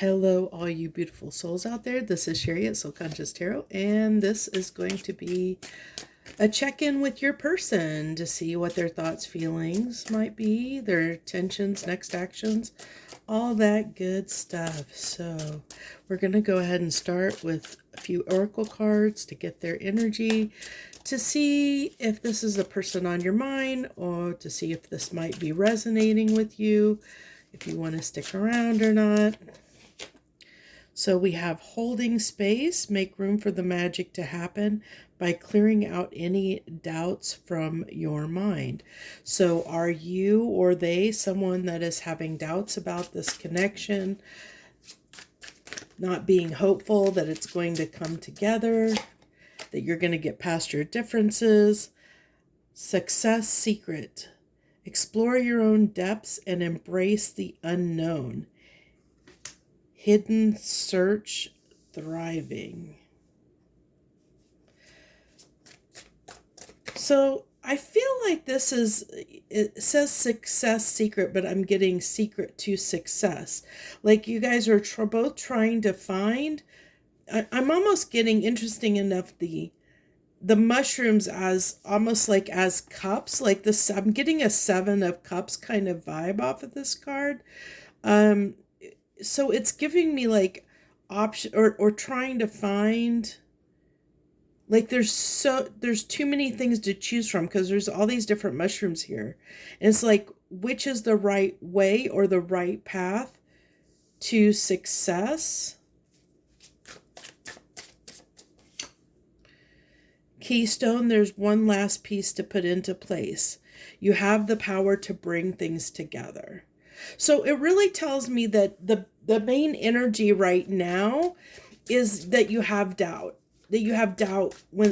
Hello, all you beautiful souls out there. This is Sherry at Soul Conscious Tarot, and this is going to be a check-in with your person to see what their thoughts, feelings might be, their intentions, next actions, all that good stuff. So we're going to go ahead and start with a few oracle cards to get their energy, to see if this is a person on your mind, or to see if this might be resonating with you, if you want to stick around or not. So we have holding space, make room for the magic to happen by clearing out any doubts from your mind. So are you or they someone that is having doubts about this connection, not being hopeful that it's going to come together, that you're going to get past your differences? Success secret. Explore your own depths and embrace the unknown. Hidden search, thriving. So I feel like this is, it says success secret, but I'm getting secret to success. Like you guys are both trying to find, I'm almost getting, interesting enough, the mushrooms as almost like as cups, like this, I'm getting a 7 of cups kind of vibe off of this card. So it's giving me like option or trying to find, like there's too many things to choose from because there's all these different mushrooms here. And it's like, which is the right way or the right path to success? Keystone, there's one last piece to put into place. You have the power to bring things together. So it really tells me that the main energy right now is that you have doubt.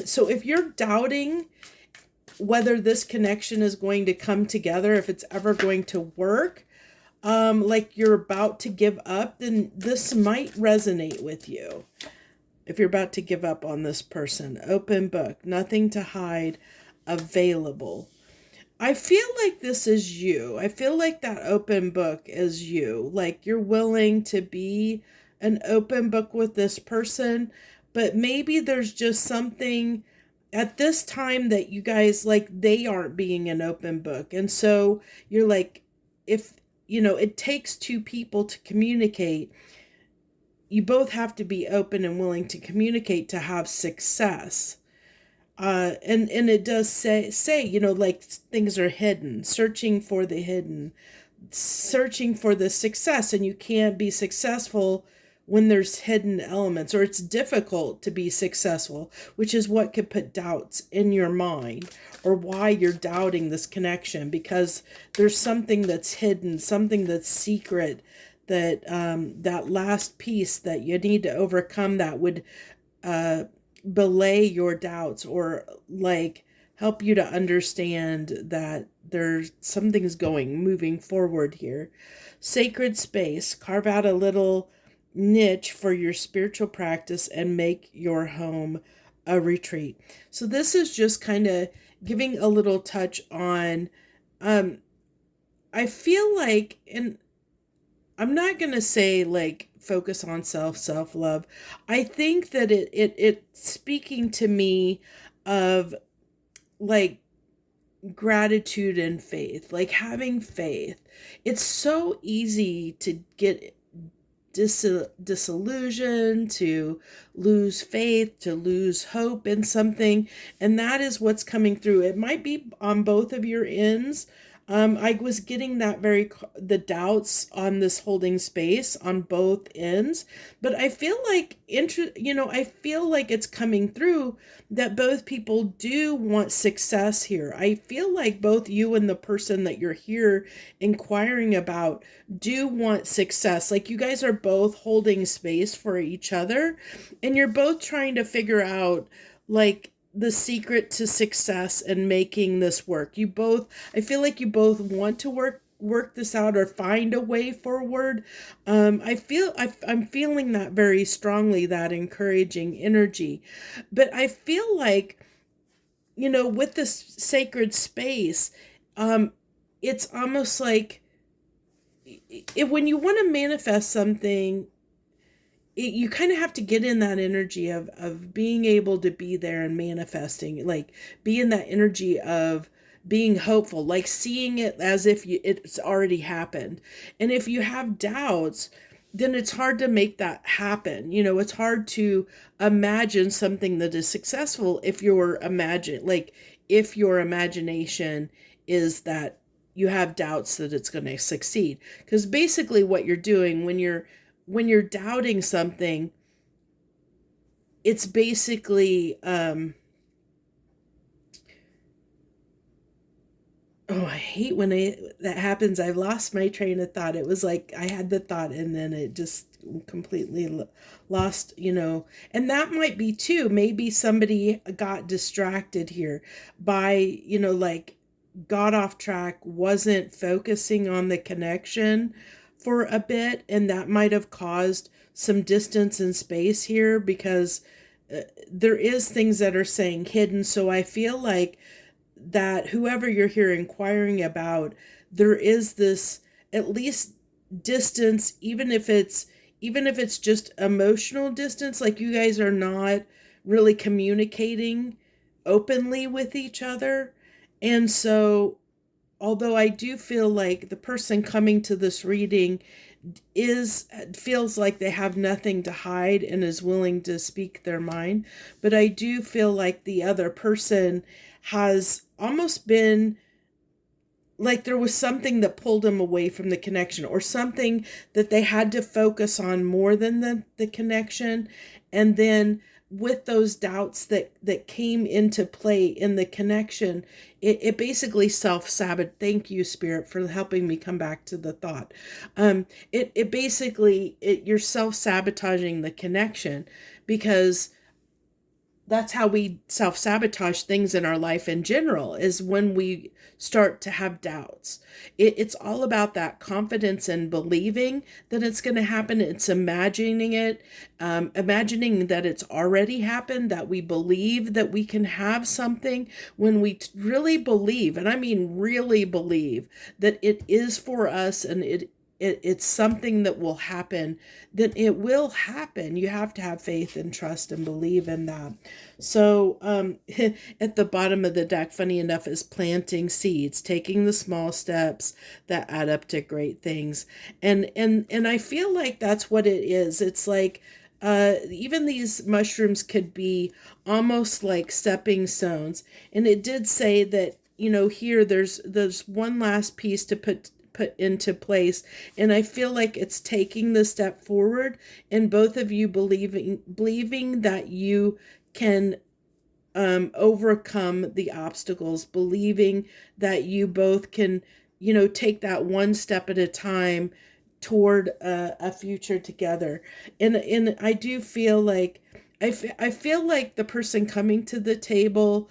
So if you're doubting whether this connection is going to come together, if it's ever going to work, like you're about to give up, then this might resonate with you. If you're about to give up on this person, open book, nothing to hide, available. I feel like this is you. I feel like that open book is you. Like you're willing to be an open book with this person, but maybe there's just something at this time that you guys, like, they aren't being an open book. And so you're like, if, it takes two people to communicate, you both have to be open and willing to communicate to have success. And it does say, like things are hidden, searching for the hidden, searching for the success. And you can't be successful when there's hidden elements, or it's difficult to be successful, which is what could put doubts in your mind, or why you're doubting this connection, because there's something that's hidden, something that's secret, that that last piece that you need to overcome that would belay your doubts, or like help you to understand that there's something's moving forward here. Sacred space, carve out a little niche for your spiritual practice and make your home a retreat. So this is just kind of giving a little touch on, I feel like, and I'm not going to say like focus on self-love. I think that it's speaking to me of like gratitude and faith, like having faith. It's so easy to get disillusioned, to lose faith, to lose hope in something. And that is what's coming through. It might be on both of your ends. I was getting that the doubts on this holding space on both ends, but I feel like, I feel like it's coming through that both people do want success here. I feel like both you and the person that you're here inquiring about do want success. Like you guys are both holding space for each other, and you're both trying to figure out like the secret to success and making this work. I feel like you both want to work this out or find a way forward. I'm feeling that very strongly, that encouraging energy. But I feel like, with this sacred space, it's almost like when you want to manifest something, you kind of have to get in that energy of being able to be there and manifesting, like be in that energy of being hopeful, like seeing it as if it's already happened. And if you have doubts, then it's hard to make that happen. It's hard to imagine something that is successful if your imagination is that you have doubts that it's going to succeed. Because basically what you're doing when you're doubting something, it's basically oh, I hate when that happens. I've lost my train of thought. It was like I had the thought and then it just completely lost. And that might be too. Maybe somebody got distracted here by, like got off track, wasn't focusing on the connection for a bit, and that might have caused some distance and space here because there is things that are saying hidden. So I feel like that whoever you're here inquiring about, there is this at least distance, even if it's just emotional distance, like you guys are not really communicating openly with each other. And so although I do feel like the person coming to this reading feels like they have nothing to hide and is willing to speak their mind, but I do feel like the other person has almost been like there was something that pulled them away from the connection, or something that they had to focus on more than the connection. And then with those doubts that came into play in the connection, it basically self-sabotaged. Thank you, Spirit, for helping me come back to the thought. It basically, you're self-sabotaging the connection, because that's how we self-sabotage things in our life in general, is when we start to have doubts. It's all about that confidence and believing that it's going to happen. It's imagining it, imagining that it's already happened, that we believe that we can have something when we really believe, and I mean really believe, that it is for us and it's something that will happen, then it will happen. You have to have faith and trust and believe in that. So at the bottom of the deck, funny enough, is planting seeds, taking the small steps that add up to great things. And I feel like that's what it is. It's like even these mushrooms could be almost like stepping stones. And it did say that, here there's one last piece to put into place, and I feel like it's taking the step forward, and both of you believing that you can overcome the obstacles, believing that you both can take that one step at a time toward a future together. And I do feel like I feel like the person coming to the table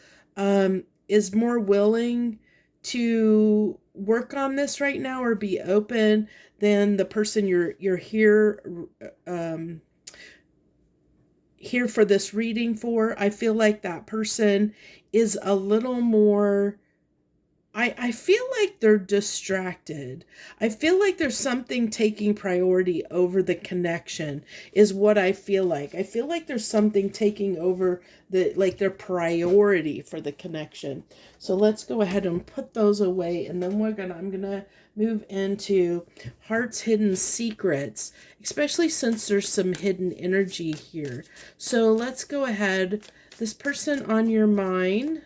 is more willing to work on this right now or be open than the person you're here for this reading for. I feel like that person is a little more, I feel like they're distracted. I feel like there's something taking priority over the connection is what I feel like. I feel like there's something taking over their priority for the connection. So let's go ahead and put those away, and then I'm gonna move into Heart's Hidden Secrets, especially since there's some hidden energy here. So let's go ahead. This person on your mind,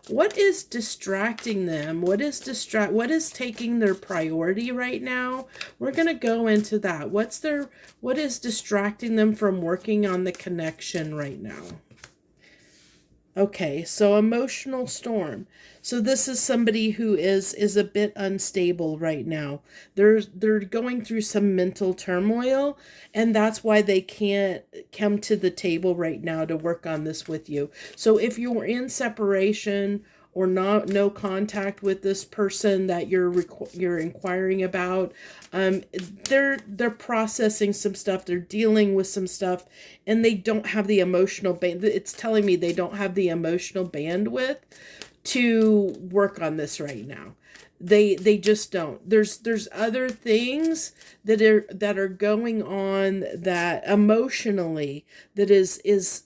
what is distracting them? What is taking their priority right now? We're going to go into that. What is distracting them from working on the connection right now? Okay, so emotional storm. So this is somebody who is a bit unstable right now. They're going through some mental turmoil, and that's why they can't come to the table right now to work on this with you. So if you're in separation or no contact with this person that you're inquiring about, they're processing some stuff, they're dealing with some stuff, and they don't have the emotional it's telling me they don't have the emotional bandwidth to work on this right now. They just don't. There's other things that are going on that emotionally that is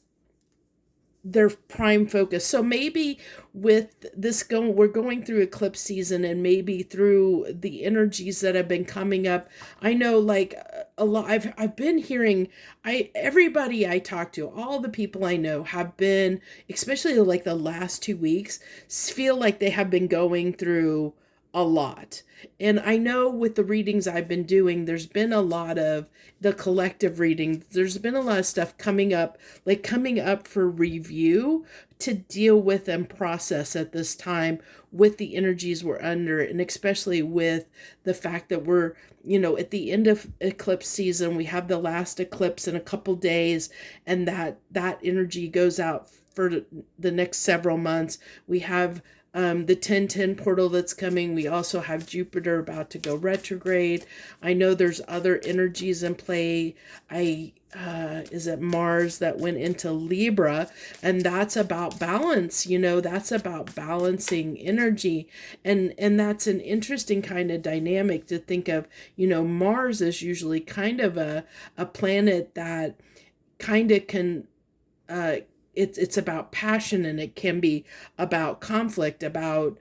their prime focus. So maybe with this going, we're going through eclipse season, and maybe through the energies that have been coming up. I know, like, a lot, I've been hearing, everybody I talk to, all the people I know have been, especially like the last 2 weeks, feel like they have been going through a lot. And I know with the readings I've been doing, there's been a lot of the collective reading. There's been a lot of stuff coming up, like coming up for review to deal with and process at this time with the energies we're under, and especially with the fact that we're, at the end of eclipse season. We have the last eclipse in a couple days, and that energy goes out for the next several months. We have the 1010 portal that's coming. We also have Jupiter about to go retrograde. I know there's other energies in play. Is it Mars that went into Libra, and that's about balance. That's about balancing energy, and that's an interesting kind of dynamic to think of. Mars is usually kind of a planet that kind of can it's about passion, and it can be about conflict, about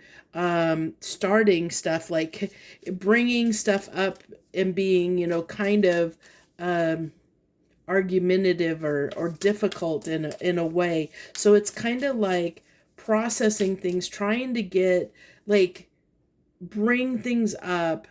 starting stuff, like bringing stuff up and being, kind of argumentative or difficult in a way. So it's kind of like processing things, trying to get, like, bring things up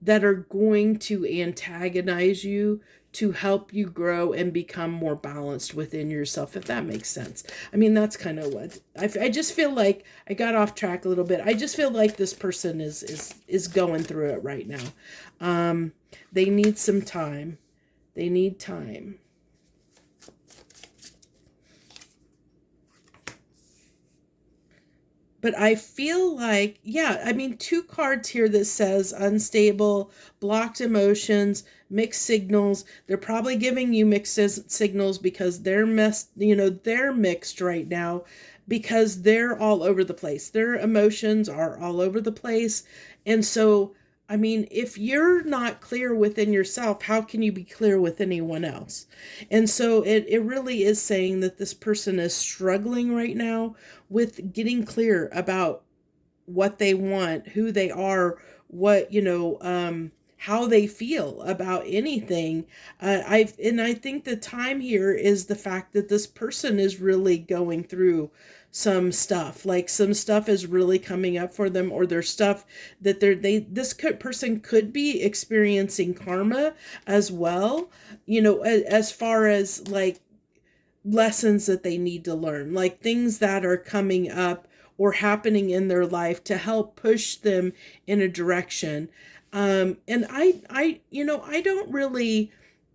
that are going to antagonize you to help you grow and become more balanced within yourself, if that makes sense. I mean, that's kind of what I just feel like. I got off track a little bit. I just feel like this person is going through it right now. They need some time. They need time. But I feel like, yeah, I mean, two cards here that says unstable, blocked emotions, mixed signals. They're probably giving you mixed signals because they're mixed right now, because they're all over the place. Their emotions are all over the place. And so, I mean, if you're not clear within yourself, how can you be clear with anyone else? And so it really is saying that this person is struggling right now with getting clear about what they want, who they are, what, how they feel about anything. I think the time here is the fact that this person is really going through some stuff, like some stuff is really coming up for them, or there's stuff that person could be experiencing karma as well, as far as like lessons that they need to learn, like things that are coming up or happening in their life to help push them in a direction. And I don't really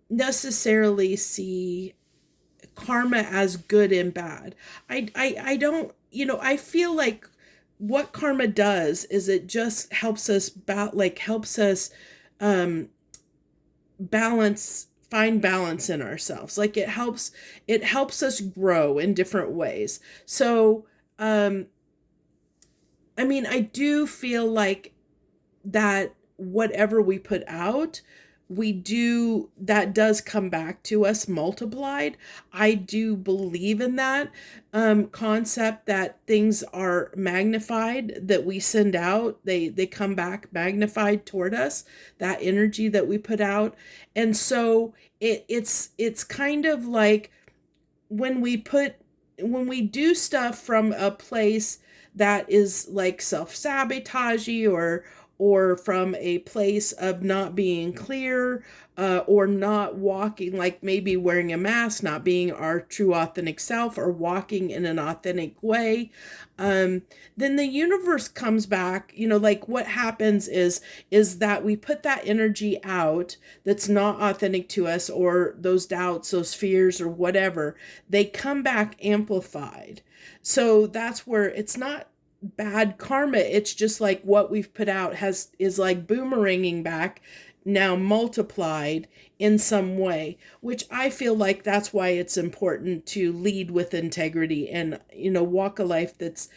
necessarily see karma as good and bad. I don't, I feel like what karma does is it just helps us helps us um balance find balance in ourselves. Like it helps us grow in different ways. So I mean, I do feel like that whatever we put out, that does come back to us multiplied. I do believe in that concept, that things are magnified, that we send out, they come back magnified toward us, that energy that we put out. And so it's kind of like when we do stuff from a place that is like self-sabotagey, or from a place of not being clear, or not walking, like maybe wearing a mask, not being our true authentic self, or walking in an authentic way, then the universe comes back. Like what happens is that we put that energy out that's not authentic to us, or those doubts, those fears, or whatever, they come back amplified. So that's where it's not bad karma. It's just like what we've put out is like boomeranging back, now multiplied in some way, which I feel like that's why it's important to lead with integrity, and walk a life that's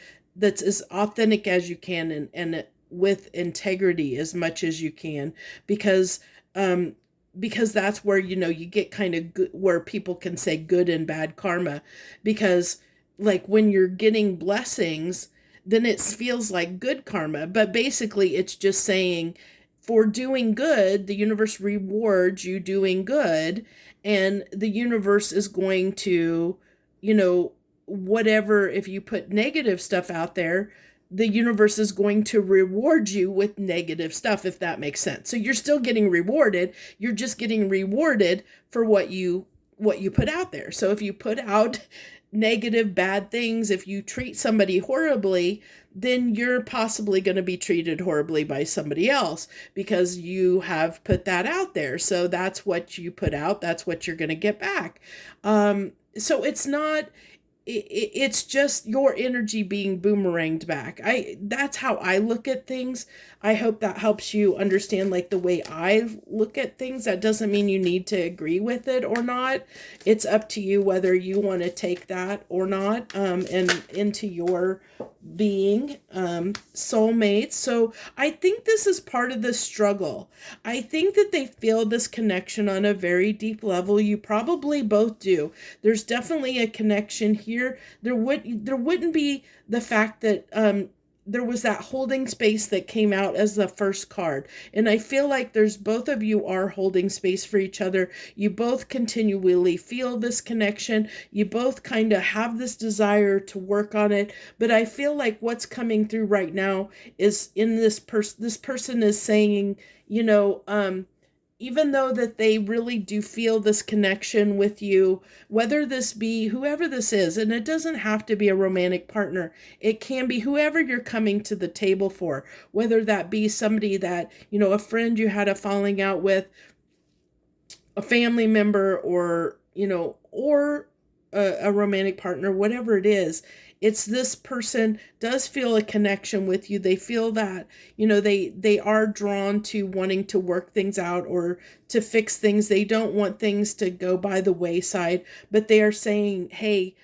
as authentic as you can, and with integrity as much as you can, because um because that's where, you get kind of good, where people can say good and bad karma. Because like when you're getting blessings, then it feels like good karma, but basically it's just saying, for doing good, the universe rewards you doing good, and the universe is going to, you know, whatever, if you put negative stuff out there, the universe is going to reward you with negative stuff, if that makes sense. So you're still getting rewarded, you're just getting rewarded for what you put out there. So if you put out negative bad things, if you treat somebody horribly, then you're possibly going to be treated horribly by somebody else, because you have put that out there. So that's what you put out, that's what you're going to get back. So it's not, it's just your energy being boomeranged back. That's how I look at things. I hope that helps you understand like the way I look at things. That doesn't mean you need to agree with it or not. It's up to you whether you want to take that or not, and into your being, soulmates. So I think this is part of the struggle. I think that they feel this connection on a very deep level. You probably both do. There's definitely a connection here. There wouldn't be the fact that there was that holding space that came out as the first card. And I feel like there's, both of you are holding space for each other. You both continually feel this connection. You both kind of have this desire to work on it. But I feel like what's coming through right now is in this person is saying, even though that they really do feel this connection with you, whether this be whoever this is, and it doesn't have to be a romantic partner, it can be whoever you're coming to the table for, whether that be somebody that, a friend you had a falling out with, a family member, or a romantic partner, whatever it is. It's this person does feel a connection with you. They feel that, they are drawn to wanting to work things out or to fix things. They don't want things to go by the wayside, but they are saying, hey,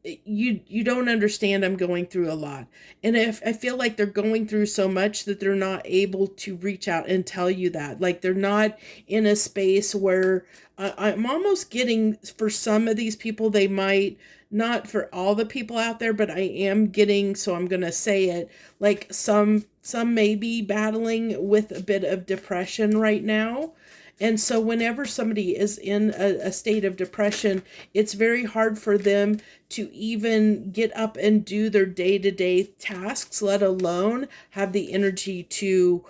you don't understand, I'm going through a lot. And if I feel like they're going through so much that they're not able to reach out and tell you that, like they're not in a space where, I'm almost getting, for some of these people, they might, not for all the people out there, but I am getting, so I'm going to say it, like some may be battling with a bit of depression right now. And so whenever somebody is in a state of depression, it's very hard for them to even get up and do their day-to-day tasks, let alone have the energy to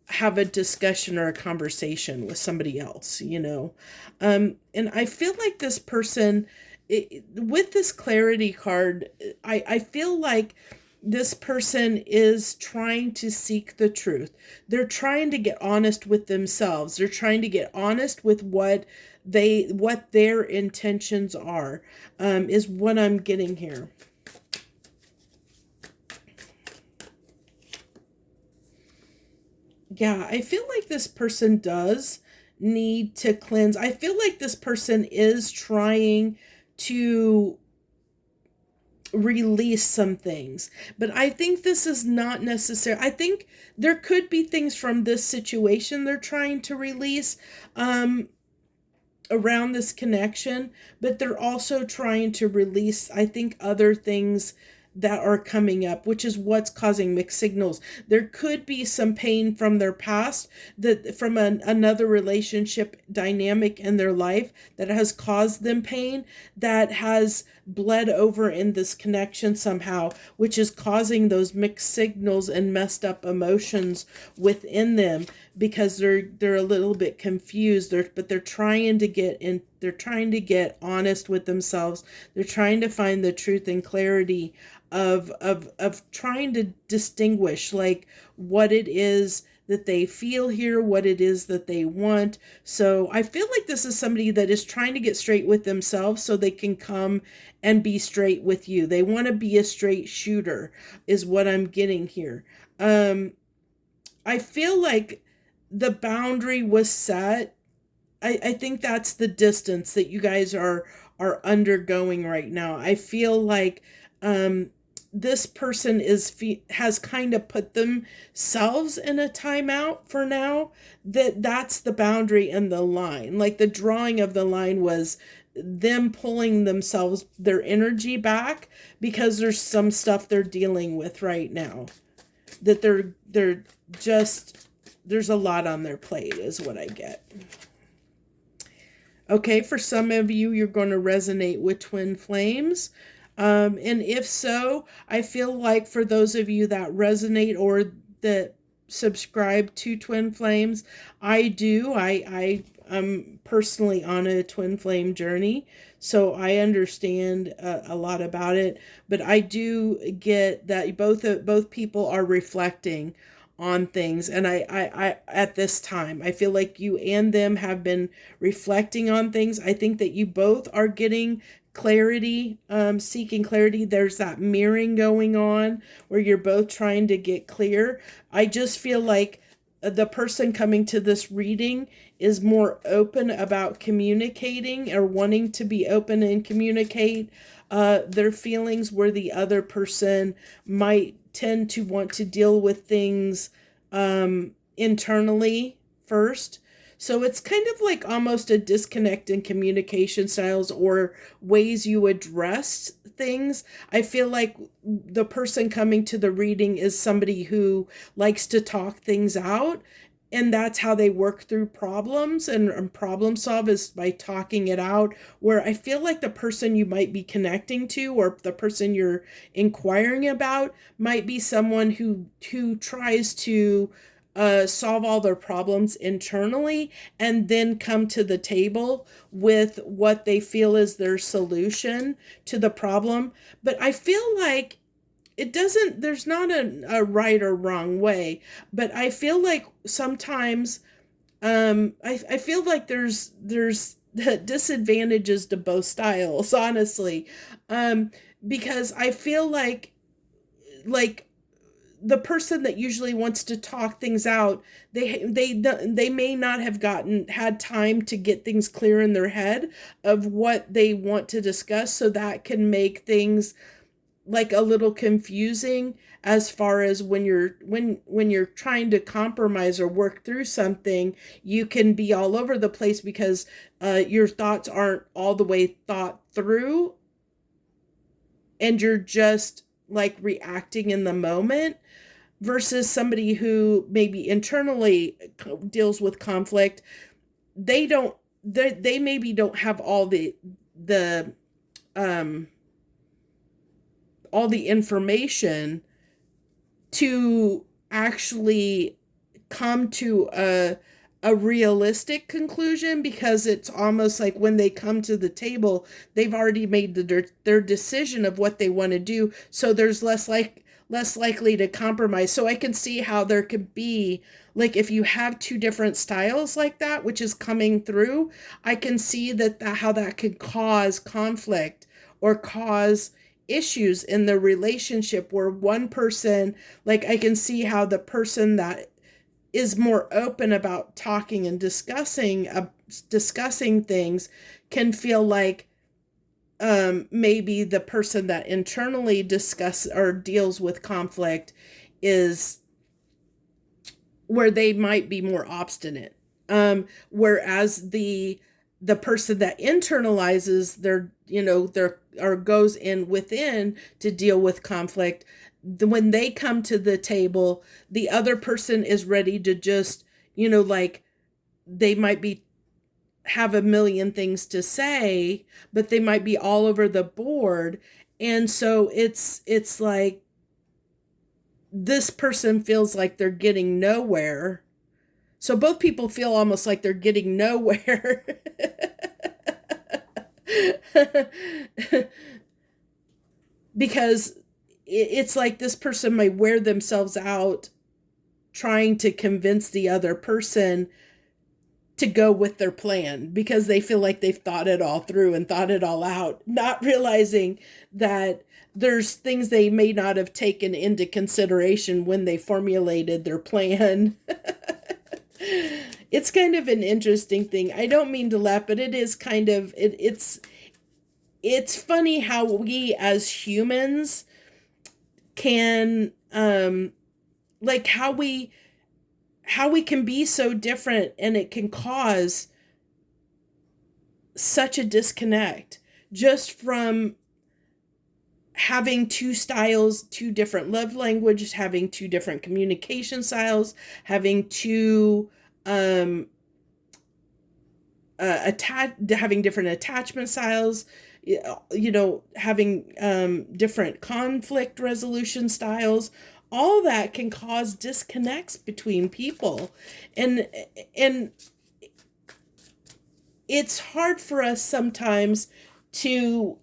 have a discussion or a conversation with somebody else, And I feel like this person, with this clarity card, I feel like this person is trying to seek the truth. They're trying to get honest with themselves. They're trying to get honest with what their intentions are, is what I'm getting here. Yeah, I feel like this person does need to cleanse. I feel like this person is trying to release some things, but I think this is not necessary. I think there could be things from this situation they're trying to release around this connection, but they're also trying to release, I think, other things that are coming up, which is what's causing mixed signals. There could be some pain from their past, that from another relationship dynamic in their life that has caused them pain, that has bled over in this connection somehow, which is causing those mixed signals and messed up emotions within them, because they're a little bit confused. But they're trying to get in. They're trying to get honest with themselves. They're trying to find the truth and clarity of trying to distinguish like what it is that they feel here, what it is that they want. So I feel like this is somebody that is trying to get straight with themselves so they can come and be straight with you. They want to be a straight shooter, is what I'm getting here. I feel like the boundary was set. I think that's the distance that you guys are undergoing right now. I feel like this person has kind of put themselves in a timeout for now. That's the boundary and the line. Like the drawing of the line was them pulling their energy back because there's some stuff they're dealing with right now that they're just, there's a lot on their plate is what I get. Okay, for some of you, you're going to resonate with twin flames. And if so, I feel like for those of you that resonate or that subscribe to twin flames, I do. I'm personally on a twin flame journey, so I understand a lot about it. But I do get that both people are reflecting on things, and I at this time I feel like you and them have been reflecting on things. I think that you both are getting clarity, seeking clarity. There's that mirroring going on where you're both trying to get clear. I just feel like the person coming to this reading is more open about communicating or wanting to be open and communicate their feelings, where the other person might tend to want to deal with things internally first. So it's kind of like almost a disconnect in communication styles or ways you address things. I feel like the person coming to the reading is somebody who likes to talk things out, and that's how they work through problems and problem solve is by talking it out. Where I feel like the person you might be connecting to or the person you're inquiring about might be someone who tries to solve all their problems internally and then come to the table with what they feel is their solution to the problem. But I feel like there's not a right or wrong way, but I feel like sometimes, I feel like there's disadvantages to both styles, honestly. Because I feel like the person that usually wants to talk things out, they may not have had time to get things clear in their head of what they want to discuss, so that can make things like a little confusing as far as when you're trying to compromise or work through something. You can be all over the place because your thoughts aren't all the way thought through and you're just like reacting in the moment, versus somebody who maybe internally deals with conflict. They maybe don't have all the information to actually come to a realistic conclusion, because it's almost like when they come to the table, they've already made their decision of what they want to do. So there's less likely to compromise. So I can see how there could be, like, if you have two different styles like that, which is coming through, I can see how that could cause conflict or cause issues in the relationship, where one person, like, I can see how the person that is more open about talking and discussing things can feel like maybe the person that internally discusses or deals with conflict is where they might be more obstinate. Whereas the person that internalizes or goes in within to deal with conflict, when they come to the table, the other person is ready to just, like, they might have a million things to say, but they might be all over the board. And so it's like this person feels like they're getting nowhere. So both people feel almost like they're getting nowhere. Because it's like this person might wear themselves out trying to convince the other person to go with their plan, because they feel like they've thought it all through and thought it all out, not realizing that there's things they may not have taken into consideration when they formulated their plan. It's kind of an interesting thing. I don't mean to laugh, but it is kind of, it's funny how we as humans can, like how we can be so different, and it can cause such a disconnect just from having two styles, two different love languages, having two different communication styles, having two having different attachment styles, having different conflict resolution styles. All that can cause disconnects between people, and it's hard for us sometimes to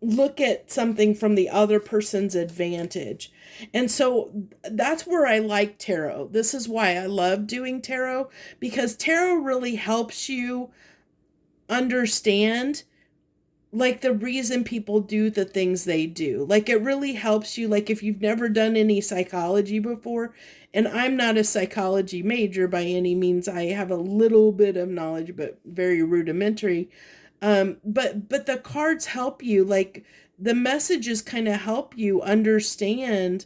look at something from the other person's advantage. And so that's where I like tarot. This is why I love doing tarot, because tarot really helps you understand, like, the reason people do the things they do. Like, it really helps you. Like, if you've never done any psychology before, and I'm not a psychology major by any means, I have a little bit of knowledge, but very rudimentary. But the cards help you, like, the messages kind of help you understand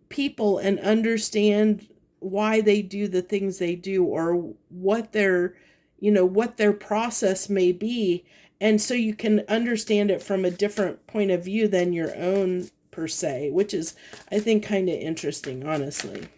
people and understand why they do the things they do, or what what their process may be. And so you can understand it from a different point of view than your own, per se, which is, I think, kind of interesting, honestly.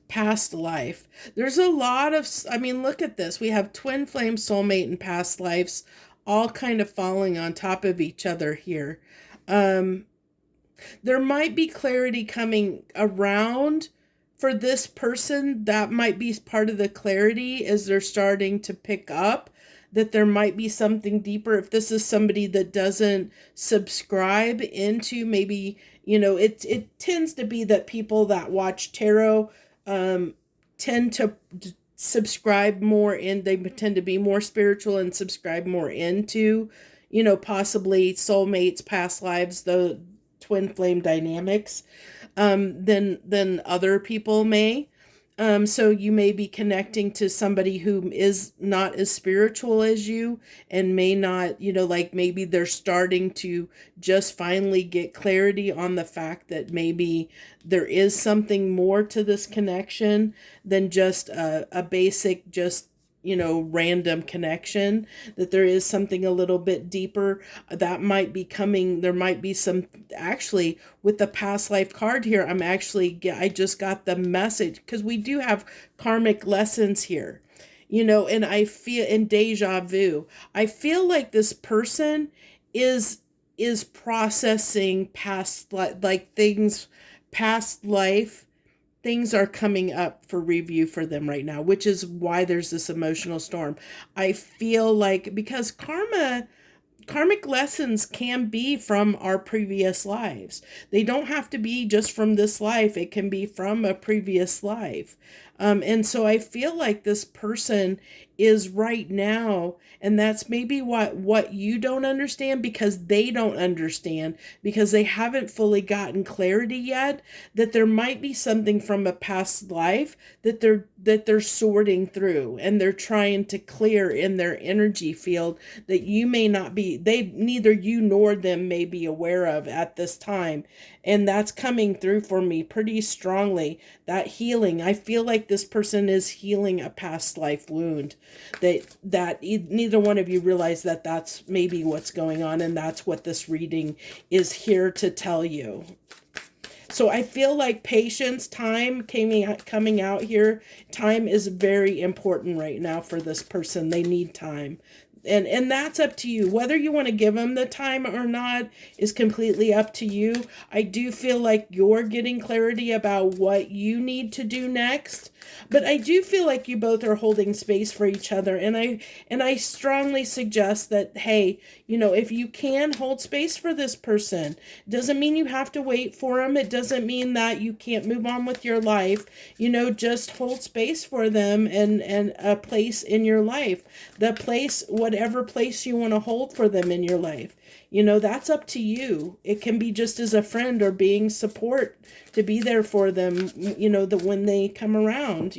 Past life. There's a lot of, look at this. We have twin flame, soulmate, and past lives all kind of falling on top of each other here. There might be clarity coming around for this person. That might be part of the clarity, as they're starting to pick up that there might be something deeper. If this is somebody that doesn't subscribe into, maybe, it tends to be that people that watch tarot tend to subscribe more in, they tend to be more spiritual and subscribe more into, possibly soulmates, past lives, the twin flame dynamics, than other people may. So you may be connecting to somebody who is not as spiritual as you, and may not, like, maybe they're starting to just finally get clarity on the fact that maybe there is something more to this connection than just a basic, just, random connection, that there is something a little bit deeper that might be coming. There might be some, actually, with the past life card here, I just got the message, because we do have karmic lessons here, and I feel, in deja vu, I feel like this person is processing past, like things, past life. Things are coming up for review for them right now, which is why there's this emotional storm. I feel like, because karmic lessons can be from our previous lives. They don't have to be just from this life. It can be from a previous life. And so I feel like this person is right now, and that's maybe what you don't understand, because they don't understand, because they haven't fully gotten clarity yet, that there might be something from a past life that they're sorting through, and they're trying to clear in their energy field, that you may not be, neither you nor them may be aware of at this time. And that's coming through for me pretty strongly, that healing. I feel like this person is healing a past life wound, that neither one of you realize that that's maybe what's going on, and that's what this reading is here to tell you. So I feel like patience, time coming out here. Time is very important right now for this person. They need time. And that's up to you. Whether you want to give them the time or not is completely up to you. I do feel like you're getting clarity about what you need to do next. But I do feel like you both are holding space for each other. And I strongly suggest that, hey, if you can hold space for this person, doesn't mean you have to wait for them. It doesn't mean that you can't move on with your life. Just hold space for them, and a place in your life. The place, what whatever place you want to hold for them in your life. That's up to you. It can be just as a friend or being support to be there for them, when they come around,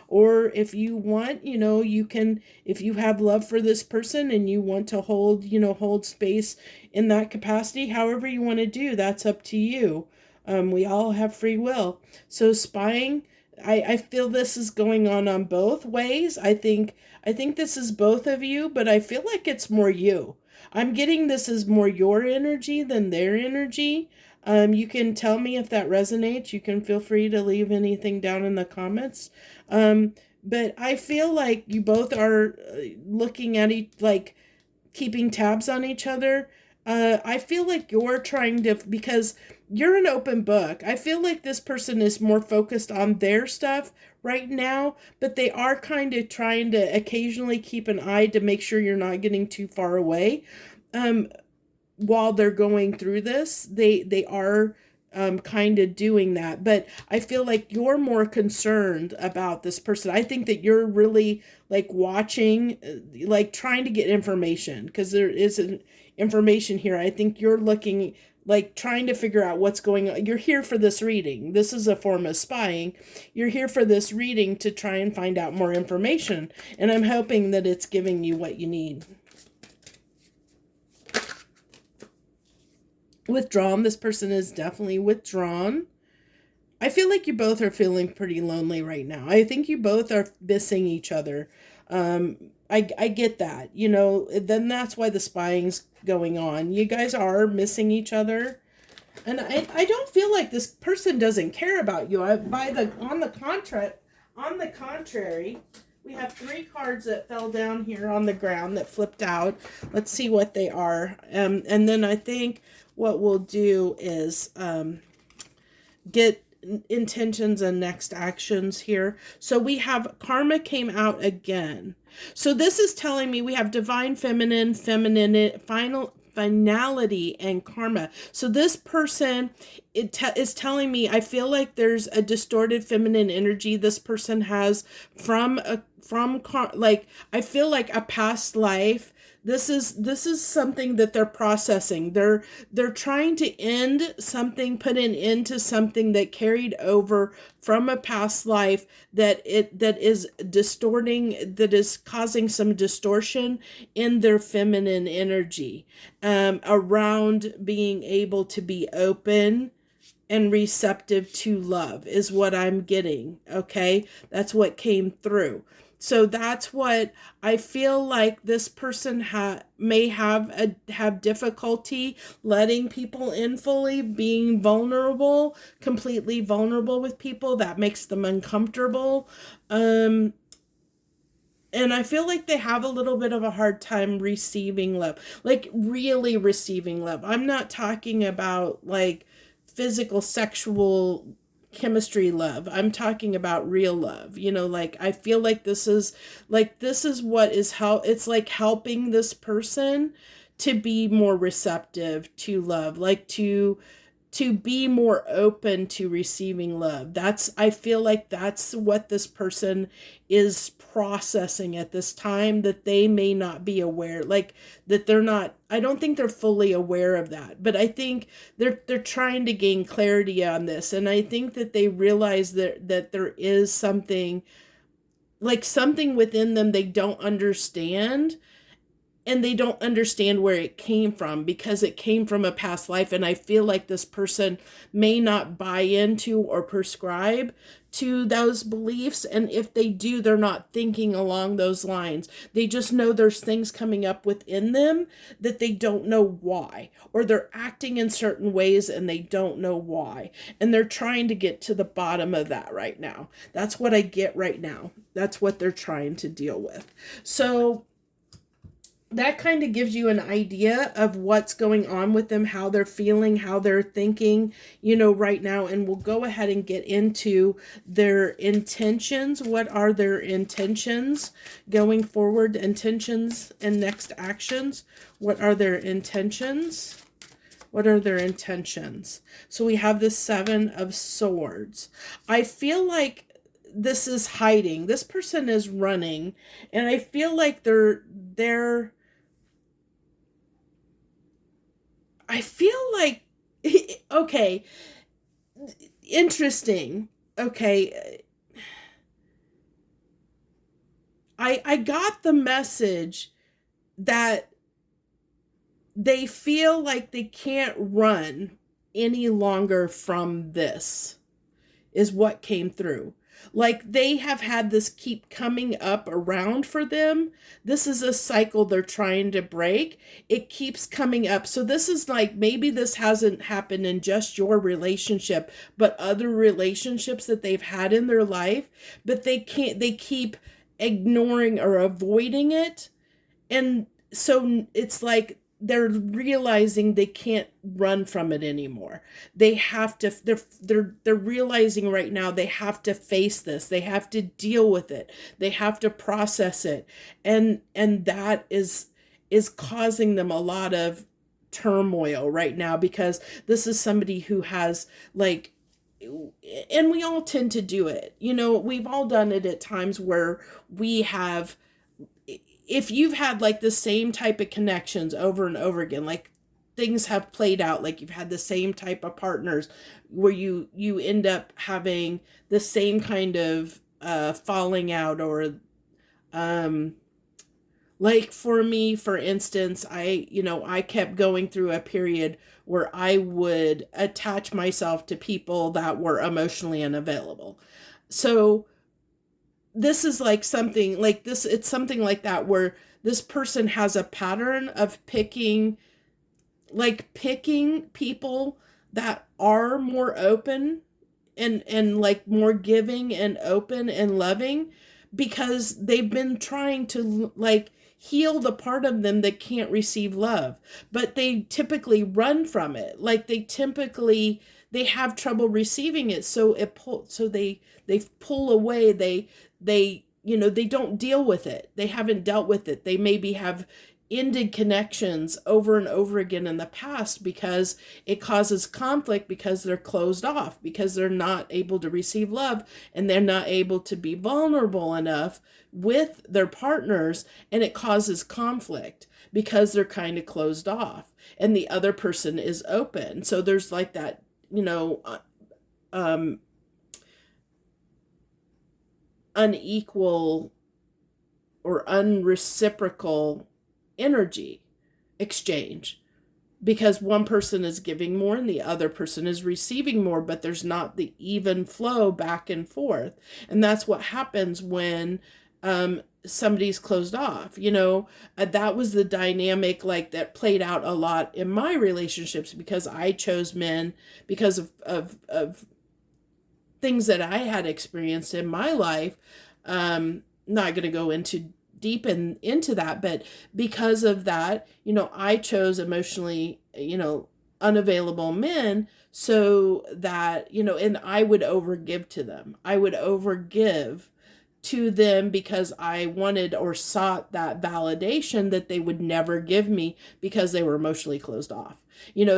or if you want, you can, if you have love for this person and you want to hold space in that capacity, however you want to do, that's up to you. We all have free will. So spying, I feel this is going on both ways. I think this is both of you, but I feel like it's more you. I'm getting this is more your energy than their energy. You can tell me if that resonates. You can feel free to leave anything down in the comments. But I feel like you both are looking at like keeping tabs on each other. I feel like you're trying to, because you're an open book. I feel like this person is more focused on their stuff right now, but they are kind of trying to occasionally keep an eye to make sure you're not getting too far away. While they're going through this, they are kind of doing that. But I feel like you're more concerned about this person. I think that you're really like watching, like trying to get information, because there isn't information here. I think you're looking, like trying to figure out what's going on. You're here for this reading. This is a form of spying. You're here for this reading to try and find out more information. And I'm hoping that it's giving you what you need. Withdrawn. This person is definitely withdrawn. I feel like you both are feeling pretty lonely right now. I think you both are missing each other. I get that, then that's why the spying's going on. You guys are missing each other. And I don't feel like this person doesn't care about you. On the contrary, we have 3 cards that fell down here on the ground that flipped out. Let's see what they are. And then I think what we'll do is get intentions and next actions here. So we have karma came out again. So this is telling me we have divine feminine, finality, and karma. So this person is telling me, I feel like there's a distorted feminine energy this person has I feel like a past life. This is something that they're processing. They're trying to end something, put an end to something that carried over from a past life that is distorting, that is causing some distortion in their feminine energy, around being able to be open and receptive to love is what I'm getting. Okay, that's what came through. So that's what I feel like this person may have difficulty letting people in fully, being vulnerable, completely vulnerable with people. That makes them uncomfortable. And I feel like they have a little bit of a hard time receiving love, like really receiving love. I'm not talking about like physical, sexual chemistry love. I'm talking about real love. Like I feel like this is what is how it's like helping this person to be more receptive to love, like to be more open to receiving love. I feel like that's what this person is processing at this time, that they may not be aware, like that they're not, I don't think they're fully aware of that, but I think they're trying to gain clarity on this. And I think that they realize that there is something within them they don't understand. And they don't understand where it came from, because it came from a past life. And I feel like this person may not buy into or prescribe to those beliefs. And if they do, they're not thinking along those lines. They just know there's things coming up within them that they don't know why, or they're acting in certain ways and they don't know why. And they're trying to get to the bottom of that right now. That's what I get right now. That's what they're trying to deal with. So that kind of gives you an idea of what's going on with them, how they're feeling, how they're thinking, right now. And we'll go ahead and get into their intentions. What are their intentions going forward? Intentions and next actions. What are their intentions? What are their intentions? So we have the 7 of Swords. I feel like this is hiding. This person is running, and I feel like they're, I feel like, okay, interesting. Okay, I got the message that they feel like they can't run any longer from this, is what came through. Like they have had this keep coming up around for them. This is a cycle they're trying to break. It keeps coming up. So this is like, maybe this hasn't happened in just your relationship, but other relationships that they've had in their life, but they keep ignoring or avoiding it. And so it's like they're realizing they can't run from it anymore. They have to, they're realizing right now they have to face this. They have to deal with it. They have to process it. And that is causing them a lot of turmoil right now, because this is somebody who has like, and we all tend to do it. You know, we've all done it at times where we have, if you've had like the same type of connections over and over again, like things have played out, like you've had the same type of partners where you end up having the same kind of falling out, or like for me, for instance, I kept going through a period where I would attach myself to people that were emotionally unavailable. So this is like something like this, it's something like that, where this person has a pattern of picking people that are more open and like more giving and open and loving, because they've been trying to like heal the part of them that can't receive love, but they typically run from it. Like they have trouble receiving it, so they pull away. They don't deal with it. They haven't dealt with it. They maybe have ended connections over and over again in the past because it causes conflict, because they're closed off, because they're not able to receive love, and they're not able to be vulnerable enough with their partners, and it causes conflict because they're kind of closed off and the other person is open. So there's like that, um unequal or unreciprocal energy exchange, because one person is giving more and the other person is receiving more, but there's not the even flow back and forth. And that's what happens when somebody's closed off. That was the dynamic like that played out a lot in my relationships, because I chose men because of things that I had experienced in my life. Not going to go into deep into that, but because of that, I chose emotionally, unavailable men, so that, and I would overgive to them. I would overgive to them because I wanted or sought that validation that they would never give me, because they were emotionally closed off.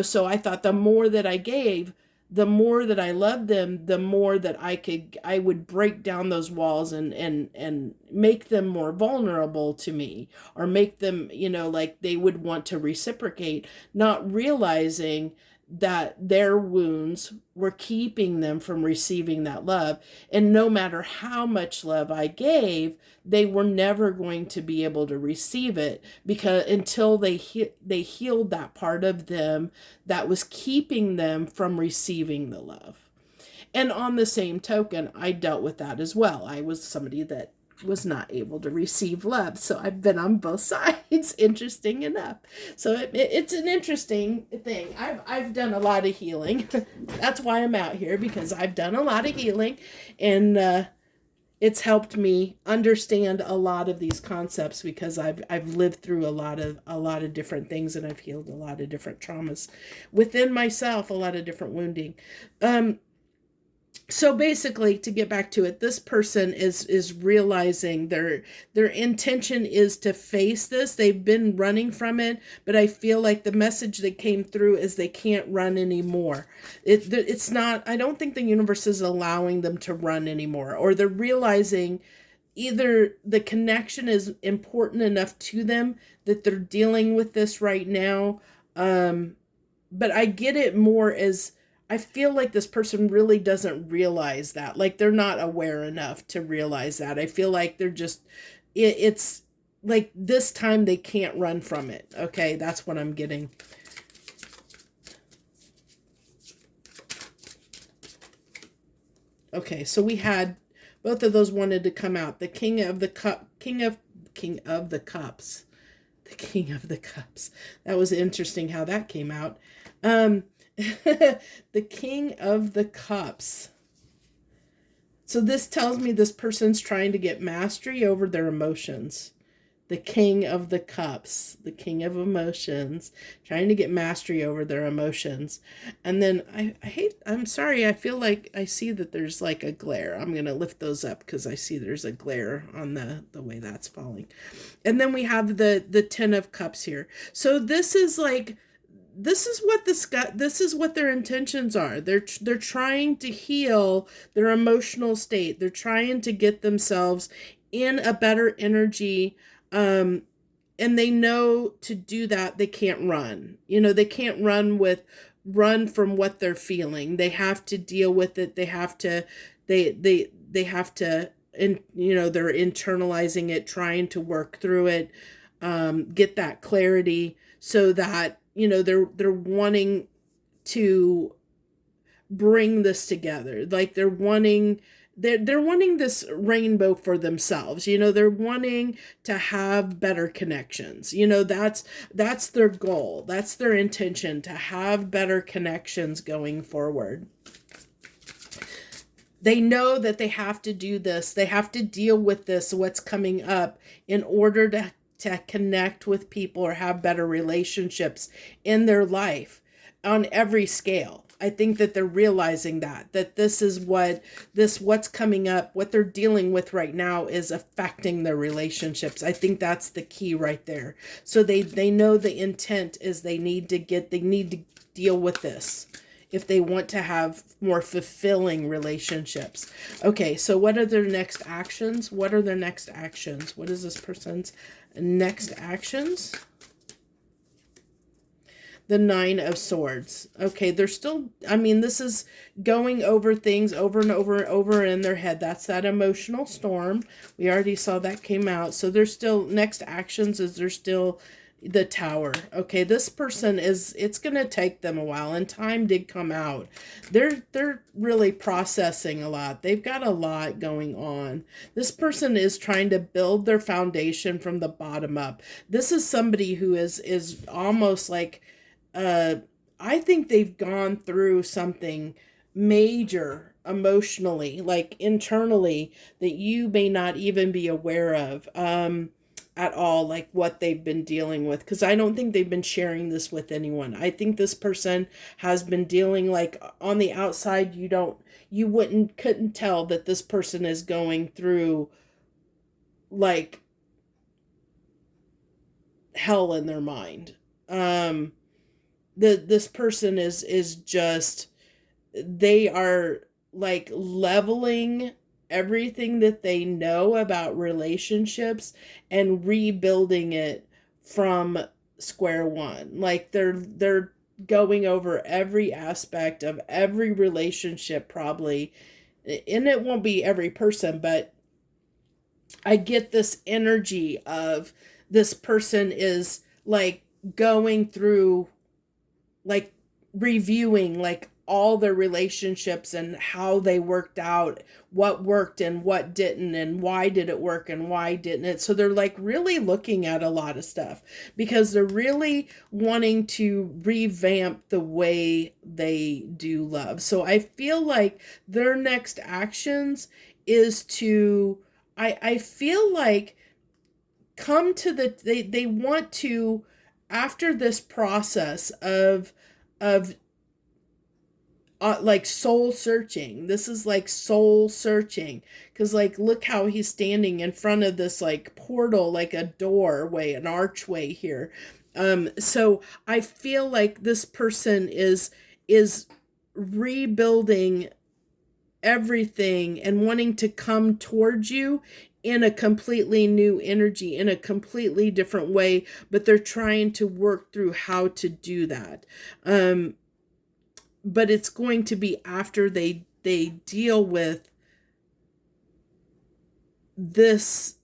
So I thought the more that I gave, the more that I loved them, the more that I would break down those walls and make them more vulnerable to me, or make them, like they would want to reciprocate, not realizing that their wounds were keeping them from receiving that love. And no matter how much love I gave, they were never going to be able to receive it, because until they healed that part of them that was keeping them from receiving the love. And on the same token, I dealt with that as well. I was somebody that was not able to receive love. So I've been on both sides, interesting enough. So it's an interesting thing. I've done a lot of healing. That's why I'm out here, because I've done a lot of healing, and it's helped me understand a lot of these concepts, because I've lived through a lot of different things, and I've healed a lot of different traumas within myself, a lot of different wounding. So basically, to get back to it, this person is realizing their intention is to face this. They've been running from it, but I feel like the message that came through is they can't run anymore. It's not, I don't think the universe is allowing them to run anymore, or they're realizing, either the connection is important enough to them that they're dealing with this right now. But I get it more as, I feel like this person really doesn't realize that. Like they're not aware enough to realize that. I feel like they're just, it's like this time they can't run from it. Okay, that's what I'm getting. Okay, so we had both of those wanted to come out. The King of the Cups. The King of the Cups. That was interesting how that came out. The King of the Cups. So this tells me this person's trying to get mastery over their emotions. The King of the Cups, the King of Emotions, trying to get mastery over their emotions. And then I'm sorry, I feel like I see that there's like a glare. I'm going to lift those up because I see there's a glare on the way that's falling. And then we have the Ten of Cups here. So this is like, this is what their intentions are. They're trying to heal their emotional state. They're trying to get themselves in a better energy. And they know to do that, they can't run. They can't run from what they're feeling. They have to deal with it. They have to, they have to, and they're internalizing it, trying to work through it, get that clarity so that, they're wanting to bring this together. Like they're wanting this rainbow for themselves. They're wanting to have better connections. That's their goal. That's their intention, to have better connections going forward. They know that they have to do this. They have to deal with this, what's coming up, in order to connect with people or have better relationships in their life on every scale. I think that they're realizing that this is what's coming up, what they're dealing with right now is affecting their relationships. I think that's the key right there. So they know the intent is they need to deal with this if they want to have more fulfilling relationships. Okay, so what are their next actions? What are their next actions? What is this person's next actions? The Nine of Swords. Okay, they're still, this is going over things over and over and over in their head. That's that emotional storm. We already saw that came out. So there's still, next actions is they're still the Tower. Okay, this person it's going to take them a while, and time did come out. They're really processing a lot. They've got a lot going on. This person is trying to build their foundation from the bottom up. This is somebody who is almost like, I think they've gone through something major emotionally, like internally, that you may not even be aware of at all, like what they've been dealing with, because I don't think they've been sharing this with anyone. I think this person has been dealing, like, on the outside, you couldn't tell that this person is going through like hell in their mind. This person is just, they are like leveling everything that they know about relationships and rebuilding it from square one. Like they're going over every aspect of every relationship, probably, and it won't be every person, but I get this energy of this person is like going through, like reviewing like all their relationships and how they worked out, what worked and what didn't, and why did it work and why didn't it. So they're like really looking at a lot of stuff because they're really wanting to revamp the way they do love. So I feel like their next actions is to, I feel like, come to they want to, after this process of like soul searching. This is like soul searching, because like look how he's standing in front of this like portal, like a doorway, an archway here. So I feel like this person is rebuilding everything and wanting to come towards you in a completely new energy, in a completely different way, but they're trying to work through how to do that. Um, but it's going to be after they deal with this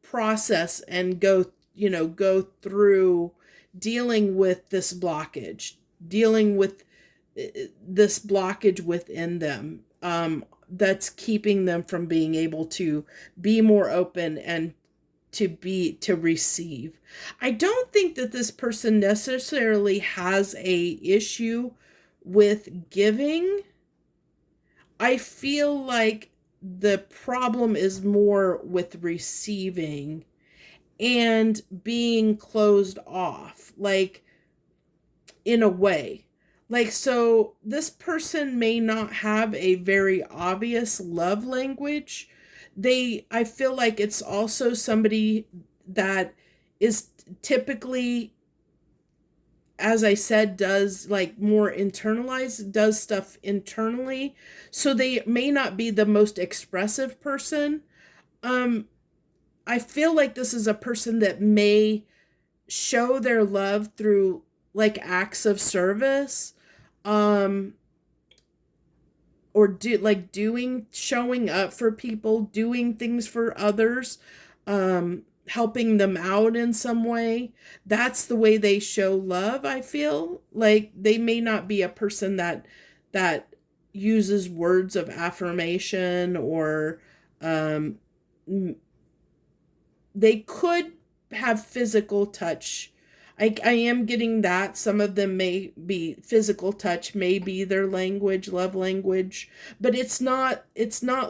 process and go through dealing with this blockage, dealing with this blockage within them, that's keeping them from being able to be more open and to receive. I don't think that this person necessarily has a issue with giving. I feel like the problem is more with receiving and being closed off, like, in a way. Like, so this person may not have a very obvious love language. I feel like it's also somebody that is typically, as I said, does like more internalized, does stuff internally. So they may not be the most expressive person. Um, I feel like this is a person that may show their love through like acts of service, um, or showing up for people, doing things for others, helping them out in some way. That's the way they show love. I feel like they may not be a person that uses words of affirmation, or um they could have physical touch. I am getting that some of them may be physical touch, may be their language, love language, but it's not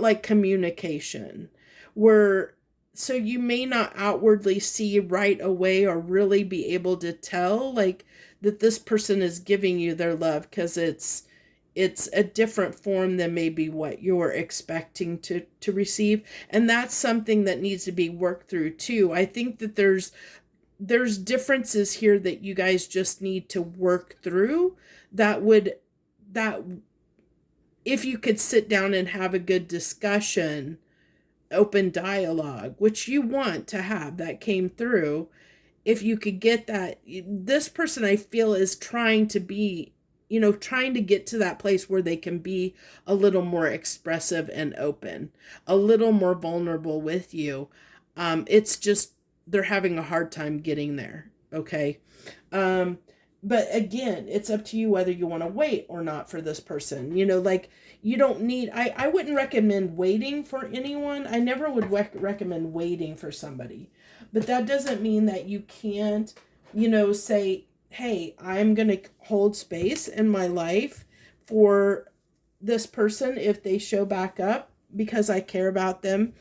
like communication where, so you may not outwardly see right away or really be able to tell like that this person is giving you their love, because it's a different form than maybe what you're expecting to receive, and that's something that needs to be worked through too. I think that there's differences here that you guys just need to work through, that if you could sit down and have a good discussion, open dialogue, which you want to have, that came through, if you could get that. This person, I feel, is trying to be, trying to get to that place where they can be a little more expressive and open, a little more vulnerable with you. It's just they're having a hard time getting there. Okay. Um, but again, it's up to you whether you want to wait or not for this person. Like, you don't need, I wouldn't recommend waiting for anyone. I never would recommend waiting for somebody. But that doesn't mean that you can't, say, hey, I'm going to hold space in my life for this person if they show back up, because I care about them,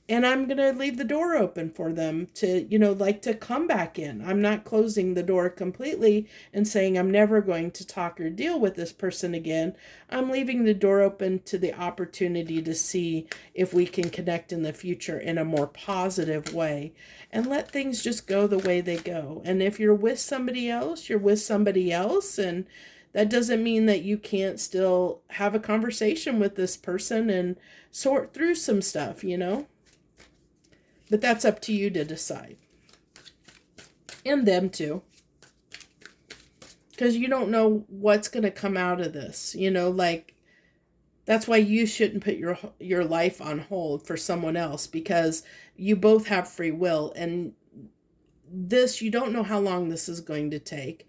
and I'm going to leave the door open for them to, like, to come back in. I'm not closing the door completely and saying I'm never going to talk or deal with this person again. I'm leaving the door open to the opportunity to see if we can connect in the future in a more positive way, and let things just go the way they go. And if you're with somebody else, you're with somebody else, and that doesn't mean that you can't still have a conversation with this person and sort through some stuff. But that's up to you to decide. And them too. Because you don't know what's going to come out of this. Like, that's why you shouldn't put your life on hold for someone else, because you both have free will. And you don't know how long this is going to take.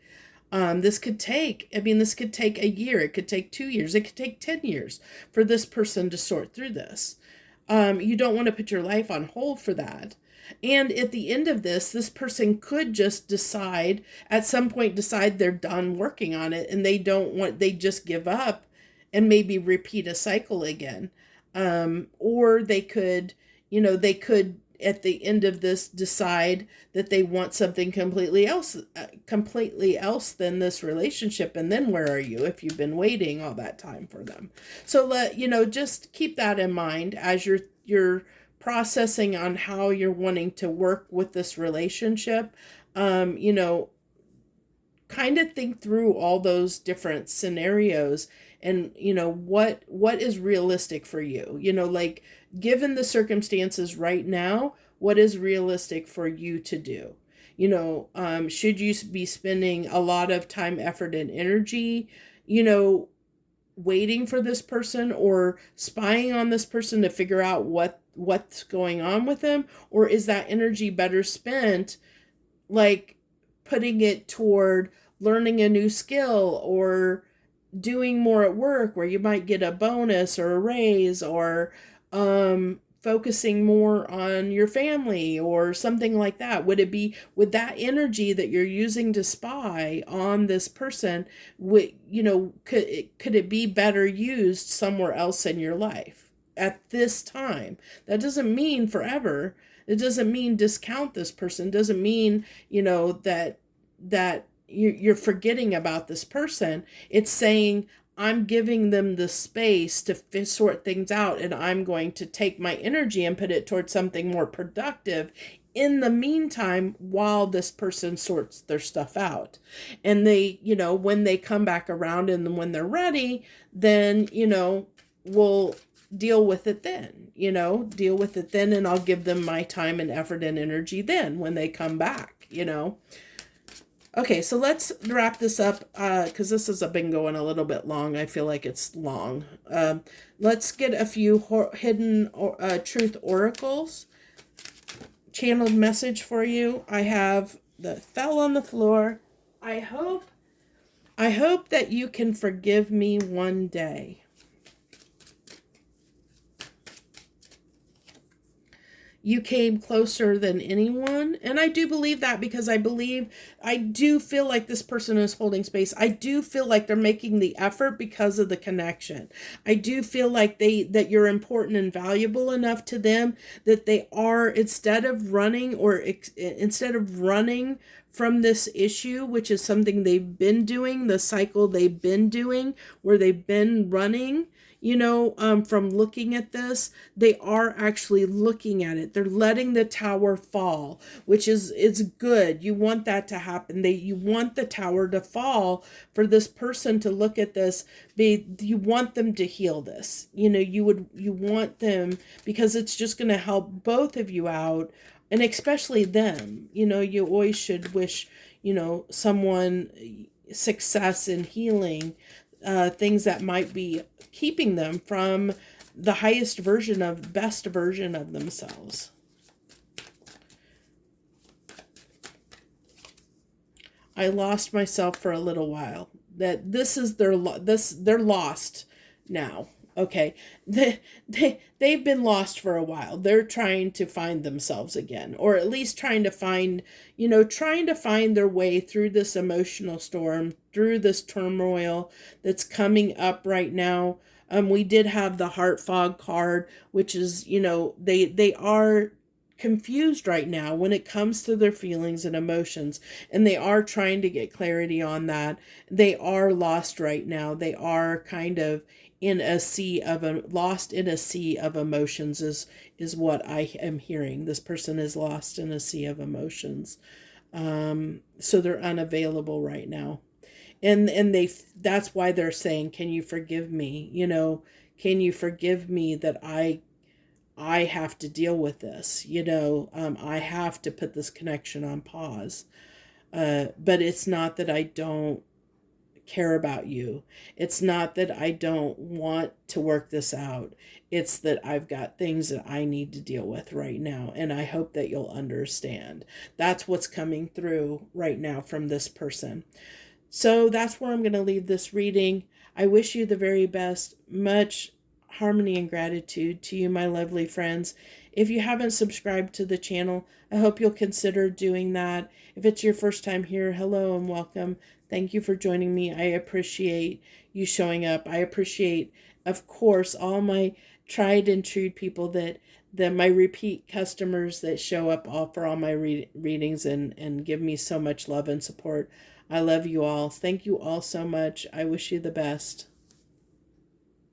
This could take a year. It could take 2 years. It could take 10 years for this person to sort through this. You don't want to put your life on hold for that. And at the end of this person could just at some point decide they're done working on it, and they just give up and maybe repeat a cycle again. Or they could at the end of this decide that they want something completely else than this relationship. And then where are you if you've been waiting all that time for them? So just keep that in mind as you're processing on how you're wanting to work with this relationship. kind of think through all those different scenarios and, what is realistic for you, like, given the circumstances right now, what is realistic for you to do? Should you be spending a lot of time, effort, and energy, waiting for this person or spying on this person to figure out what's going on with them? Or is that energy better spent, like, putting it toward learning a new skill or doing more at work where you might get a bonus or a raise, or focusing more on your family or something like that? Would that energy that you're using to spy on this person, could it be better used somewhere else in your life at this time? That doesn't mean forever. It doesn't mean discount this person. It doesn't mean, that you're forgetting about this person. It's saying, I'm giving them the space to sort things out, and I'm going to take my energy and put it towards something more productive in the meantime while this person sorts their stuff out. And they, when they come back around and when they're ready, then, we'll deal with it then, and I'll give them my time and effort and energy then when they come back. Okay, so let's wrap this up, because this has been going a little bit long. I feel like it's long. Let's get a few hidden truth oracles. Channeled message for you. I have the fell on the floor. I hope that you can forgive me one day. You came closer than anyone. And I do believe that, because I do feel like this person is holding space. I do feel like they're making the effort because of the connection. I do feel like that you're important and valuable enough to them that they are, instead of running from this issue, which is something they've been doing, the cycle they've been doing, where they've been running, from looking at this, they are actually looking at it. They're letting the tower fall, which is good. You want that to happen. You want the tower to fall for this person to look at this. You want them to heal this. You want them, because it's just going to help both of you out, and especially them. You always should wish, someone success in healing things that might be keeping them from the best version of themselves. I lost myself for a little while. That this is they're lost now. Okay, they've been lost for a while. They're trying to find themselves again, or at least trying to find their way through this emotional storm, through this turmoil that's coming up right now. We did have the heart fog card, which is, they are confused right now when it comes to their feelings and emotions, and they are trying to get clarity on that. They are lost right now. They are kind of lost in a sea of emotions is what I am hearing. This person is lost in a sea of emotions. So they're unavailable right now. And that's why they're saying, can you forgive me? Can you forgive me that I have to deal with this? I have to put this connection on pause. But it's not that I don't care about you. It's not that I don't want to work this out. It's that I've got things that I need to deal with right now. And I hope that you'll understand. That's what's coming through right now from this person. So that's where I'm going to leave this reading. I wish you the very best. Much harmony and gratitude to you, my lovely friends. If you haven't subscribed to the channel, I hope you'll consider doing that. If it's your first time here, hello and welcome. Thank you for joining me. I appreciate you showing up. I appreciate, of course, all my tried and true people that my repeat customers that show up for all my readings and give me so much love and support. I love you all. Thank you all so much. I wish you the best.